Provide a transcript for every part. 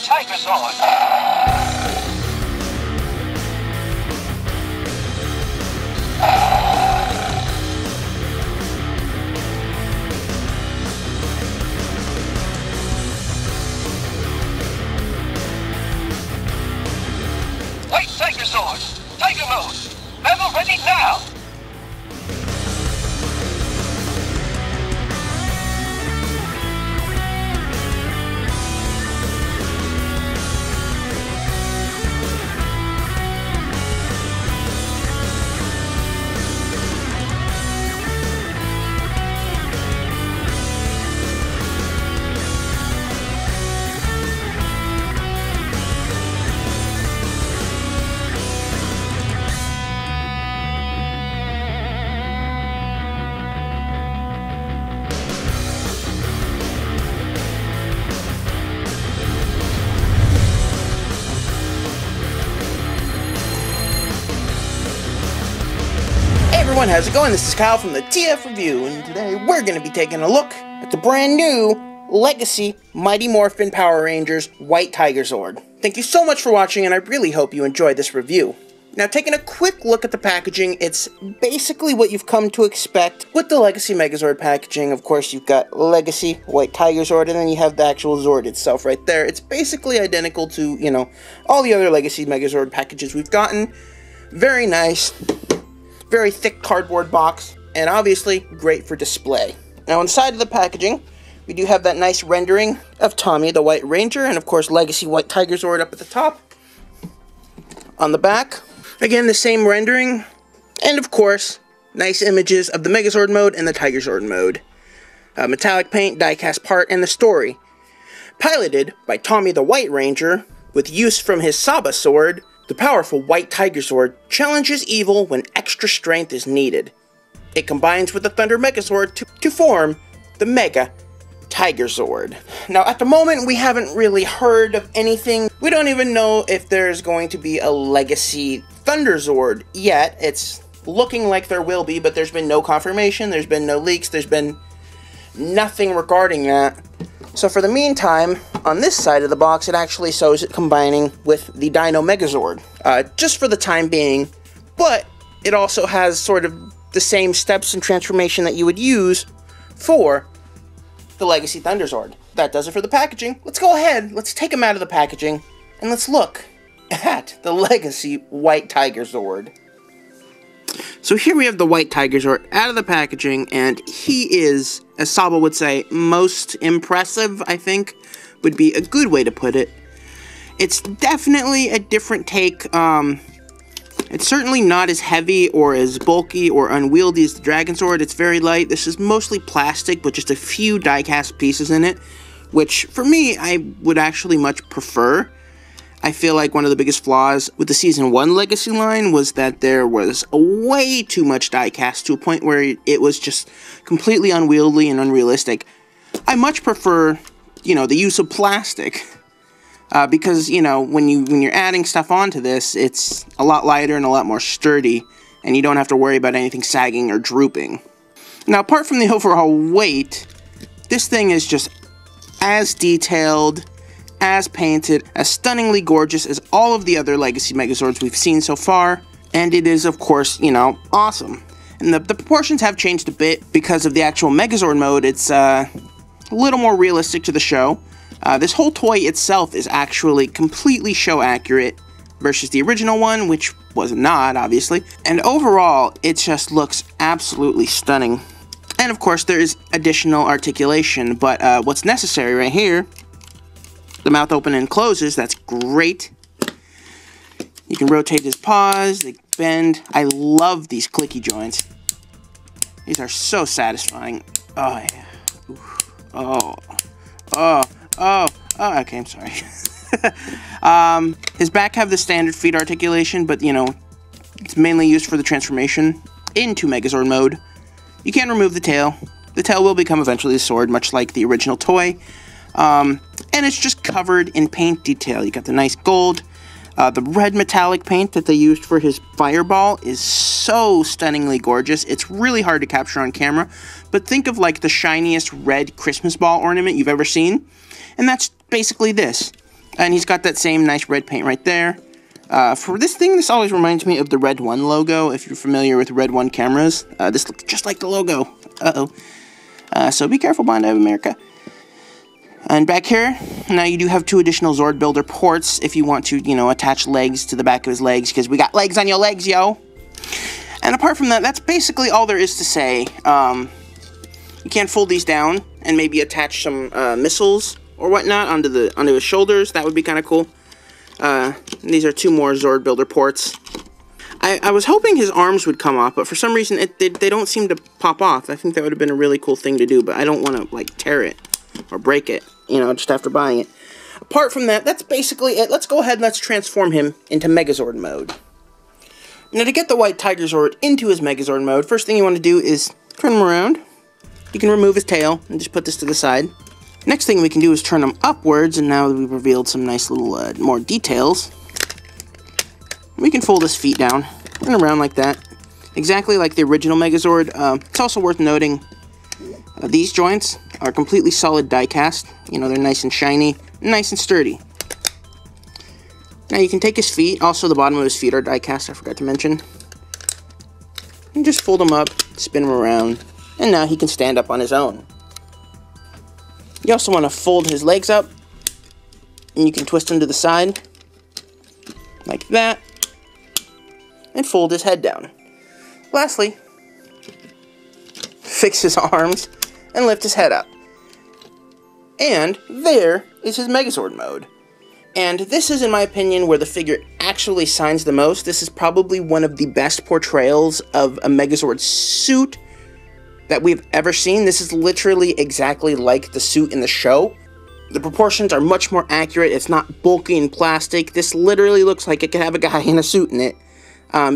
Tigerzord. White Tigerzord. Tiger mode. Level ready now. Everyone, how's it going? This is Kyle from the TF Review, and today we're going to be taking a look at the brand new Legacy Mighty Morphin Power Rangers White Tigerzord. Thank you so much for watching, and I really hope you enjoyed this review. Now, taking a quick look at the packaging, it's basically what you've come to expect with the Legacy Megazord packaging. Of course, you've got Legacy White Tigerzord, and then you have the actual Zord itself right there. It's basically identical to, you know, all the other Legacy Megazord packages we've gotten. Very nice. Very thick cardboard box, and obviously great for display. Now, inside of the packaging, we do have that nice rendering of Tommy the White Ranger, and of course Legacy White Tigerzord up at the top. On the back, again the same rendering, and of course nice images of the Megazord mode and the Tigerzord mode. Metallic paint, diecast part, and the story. Piloted by Tommy the White Ranger, with use from his Saba sword, the powerful White Tigerzord challenges evil when extra strength is needed. It combines with the Thunder Megazord to form the Mega Tigerzord. Now, at the moment, we haven't really heard of anything. We don't even know if there's going to be a Legacy Thunderzord yet. It's looking like there will be, but there's been no confirmation, there's been no leaks, there's been nothing regarding that. So for the meantime, on this side of the box, it actually shows it combining with the Dino Megazord, just for the time being, but it also has sort of the same steps and transformation that you would use for the Legacy Thunderzord. That does it for the packaging. Let's go ahead, let's take them out of the packaging, and let's look at the Legacy White Tigerzord. So here we have the White Tigerzord out of the packaging, and he is, as Saba would say, most impressive, I think, would be a good way to put it. It's definitely a different take. It's certainly not as heavy or as bulky or unwieldy as the Dragonzord. It's very light. This is mostly plastic, but just a few die-cast pieces in it, which, for me, I would actually much prefer. I feel like one of the biggest flaws with the Season 1 Legacy line was that there was way too much die-cast to a point where it was just completely unwieldy and unrealistic. I much prefer, you know, the use of plastic. Because, you know, when you're adding stuff onto this, it's a lot lighter and a lot more sturdy, and you don't have to worry about anything sagging or drooping. Now, apart from the overall weight, this thing is just as detailed, as painted, as stunningly gorgeous as all of the other Legacy Megazords we've seen so far, and it is, of course, you know, awesome. And the proportions have changed a bit because of the actual Megazord mode. It's a little more realistic to the show. This whole toy itself is actually completely show accurate versus the original one, which was not, obviously. And overall, it just looks absolutely stunning. And of course, there is additional articulation, but what's necessary right here, the mouth open and closes, that's great. You can rotate his paws, they bend. I love these clicky joints. These are so satisfying. Oh, yeah. Oh, okay, I'm sorry. His back have the standard feet articulation, but, you know, it's mainly used for the transformation into Megazord mode. You can remove the tail. The tail will become eventually a sword, much like the original toy. And it's just covered in paint detail. You got the nice gold. The red metallic paint that they used for his fireball is so stunningly gorgeous. It's really hard to capture on camera, but think of like the shiniest red Christmas ball ornament you've ever seen. And that's basically this. And he's got that same nice red paint right there. For this thing, this always reminds me of the Red One logo. If you're familiar with Red One cameras, this looks just like the logo. Uh-oh. So be careful, Bondi of America. And back here, now you do have 2 additional Zord Builder ports if you want to, you know, attach legs to the back of his legs, because we got legs on your legs, yo! And apart from that, that's basically all there is to say. You can fold these down and maybe attach some missiles or whatnot onto his shoulders. That would be kind of cool. These are 2 more Zord Builder ports. I was hoping his arms would come off, but for some reason they don't seem to pop off. I think that would have been a really cool thing to do, but I don't want to, like, tear it or break it, you know, just after buying it. Apart from that, that's basically it. Let's go ahead and let's transform him into Megazord mode. Now, to get the white Tigerzord into his Megazord mode, first thing you want to do is turn him around. You can remove his tail and just put this to the side. Next thing we can do is turn him upwards, and now that we've revealed some nice little more details, we can fold his feet down and around like that, exactly like the original Megazord. It's also worth noting these joints are completely solid die cast. You know, they're nice and shiny, nice and sturdy. Now you can take his feet, also the bottom of his feet are die cast, I forgot to mention, and just fold him up, spin him around, and now he can stand up on his own. You also want to fold his legs up, and you can twist them to the side, like that, and fold his head down. Lastly, fix his arms and lift his head up. And there is his Megazord mode. And this is, in my opinion, where the figure actually shines the most. This is probably one of the best portrayals of a Megazord suit that we've ever seen. This is literally exactly like the suit in the show. The proportions are much more accurate. It's not bulky and plastic. This literally looks like it could have a guy in a suit in it.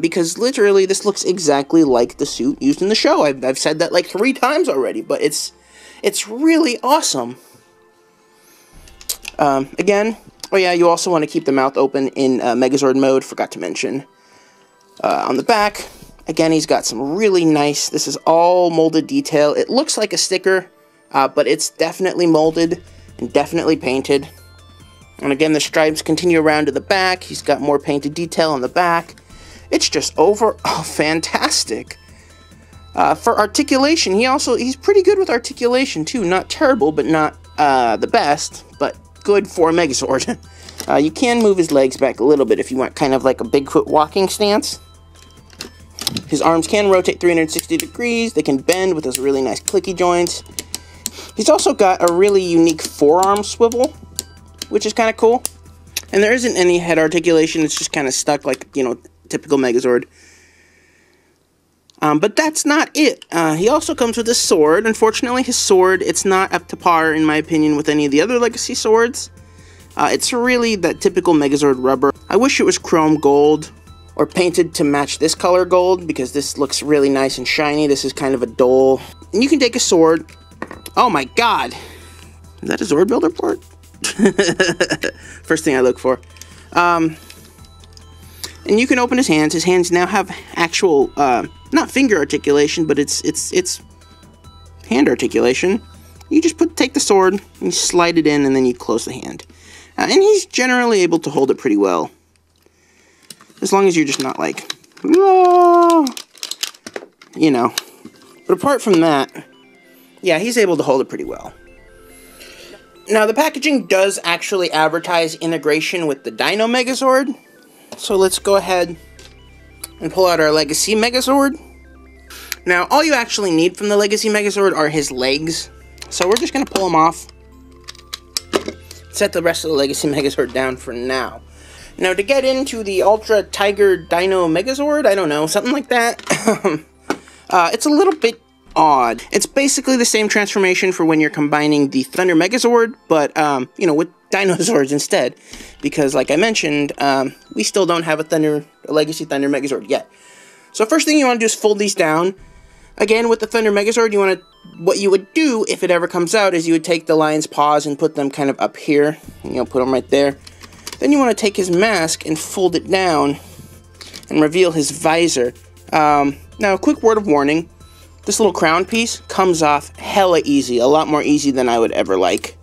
Because literally this looks exactly like the suit used in the show. I've said that like 3 times already, but it's really awesome. Again, oh yeah, you also want to keep the mouth open in Megazord mode, forgot to mention. On the back, again, he's got some really nice, this is all molded detail. It looks like a sticker, but it's definitely molded and definitely painted. And again, the stripes continue around to the back. He's got more painted detail on the back. It's just overall fantastic. For articulation, he's pretty good with articulation too. Not terrible, but not the best, but good for a Megazord. You can move his legs back a little bit if you want kind of like a Bigfoot walking stance. His arms can rotate 360 degrees. They can bend with those really nice clicky joints. He's also got a really unique forearm swivel, which is kind of cool. And there isn't any head articulation. It's just kind of stuck like, you know, typical Megazord. But that's not it. He also comes with a sword. Unfortunately, his sword, it's not up to par, in my opinion, with any of the other Legacy swords. It's really that typical Megazord rubber. I wish it was chrome gold, or painted to match this color gold, because this looks really nice and shiny. This is kind of a dull. And you can take a sword. Oh my god! Is that a Zord Builder port? First thing I look for. And you can open his hands. His hands now have actual, not finger articulation, but it's hand articulation. You just take the sword, and you slide it in, and then you close the hand. And he's generally able to hold it pretty well. As long as you're just not like, oh, you know. But apart from that, yeah, he's able to hold it pretty well. Now, the packaging does actually advertise integration with the Dino Megazord. So let's go ahead and pull out our Legacy Megazord. Now, all you actually need from the Legacy Megazord are his legs. So we're just going to pull them off. Set the rest of the Legacy Megazord down for now. Now, to get into the Ultra Tiger Dino Megazord, I don't know, something like that. It's a little bit odd. It's basically the same transformation for when you're combining the Thunder Megazord, but, you know, with Dinozords instead. Because, like I mentioned, we still don't have a Legacy Thunder Megazord yet. So first thing you want to do is fold these down. Again, with the Thunder Megazord, what you would do if it ever comes out is you would take the lion's paws and put them kind of up here. And, you know, put them right there. Then you want to take his mask and fold it down and reveal his visor. Now, a quick word of warning. This little crown piece comes off hella easy. A lot more easy than I would ever like.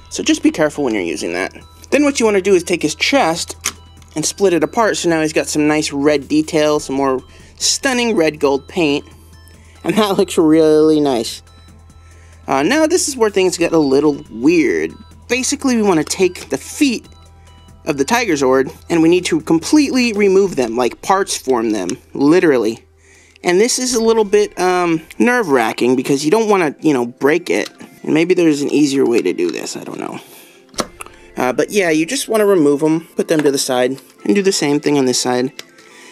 So just be careful when you're using that. Then what you want to do is take his chest and split it apart, so now he's got some nice red detail, some more stunning red gold paint, and that looks really nice. Now this is where things get a little weird. Basically, we want to take the feet of the Tigerzord, and we need to completely remove them, like parts form them, literally. And this is a little bit nerve-wracking, because you don't want to, you know, break it. And maybe there's an easier way to do this, I don't know. But yeah, you just want to remove them, put them to the side, and do the same thing on this side.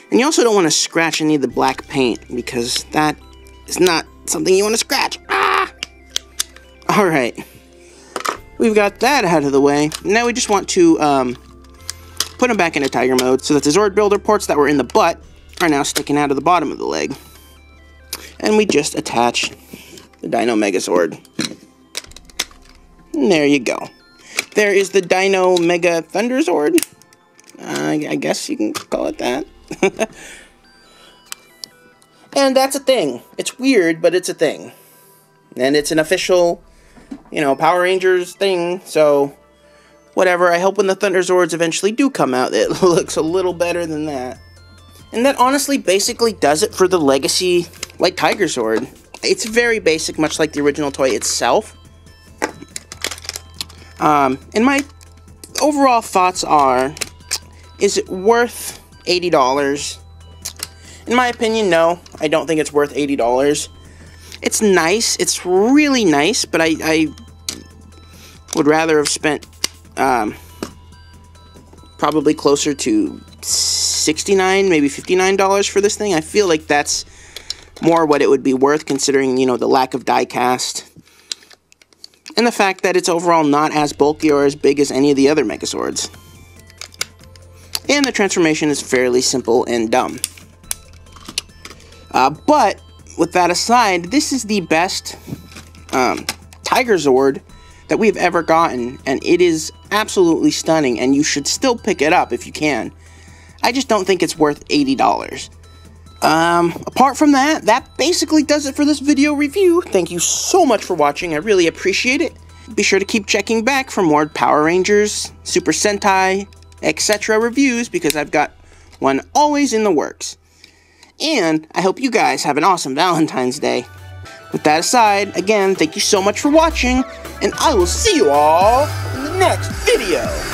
And you also don't want to scratch any of the black paint, because that is not something you want to scratch. Ah! Alright. We've got that out of the way. Now we just want to put them back into Tiger mode, so that the Zord builder ports that were in the butt are now sticking out of the bottom of the leg. And we just attach the Dino Megazord. And there you go. There is the Dino Mega Thunderzord. I guess you can call it that. And that's a thing. It's weird, but it's a thing. And it's an official, you know, Power Rangers thing, so whatever. I hope when the Thunderzords eventually do come out, it looks a little better than that. And that honestly basically does it for the Legacy Light Tigerzord. It's very basic, much like the original toy itself. And my overall thoughts are, is it worth $80? In my opinion, no. I don't think it's worth $80. It's nice. It's really nice, but I would rather have spent probably closer to $69, maybe $59 for this thing. I feel like that's more what it would be worth, considering, you know, the lack of die cast. And the fact that it's overall not as bulky or as big as any of the other Megazords. And the transformation is fairly simple and dumb. But, with that aside, this is the best Tigerzord that we've ever gotten. And it is absolutely stunning, and you should still pick it up if you can. I just don't think it's worth $80. Apart from that, that basically does it for this video review. Thank you so much for watching. I really appreciate it. Be sure to keep checking back for more Power Rangers, Super Sentai, etc. reviews, because I've got one always in the works. And I hope you guys have an awesome Valentine's Day. With that aside, again, thank you so much for watching, and I will see you all in the next video.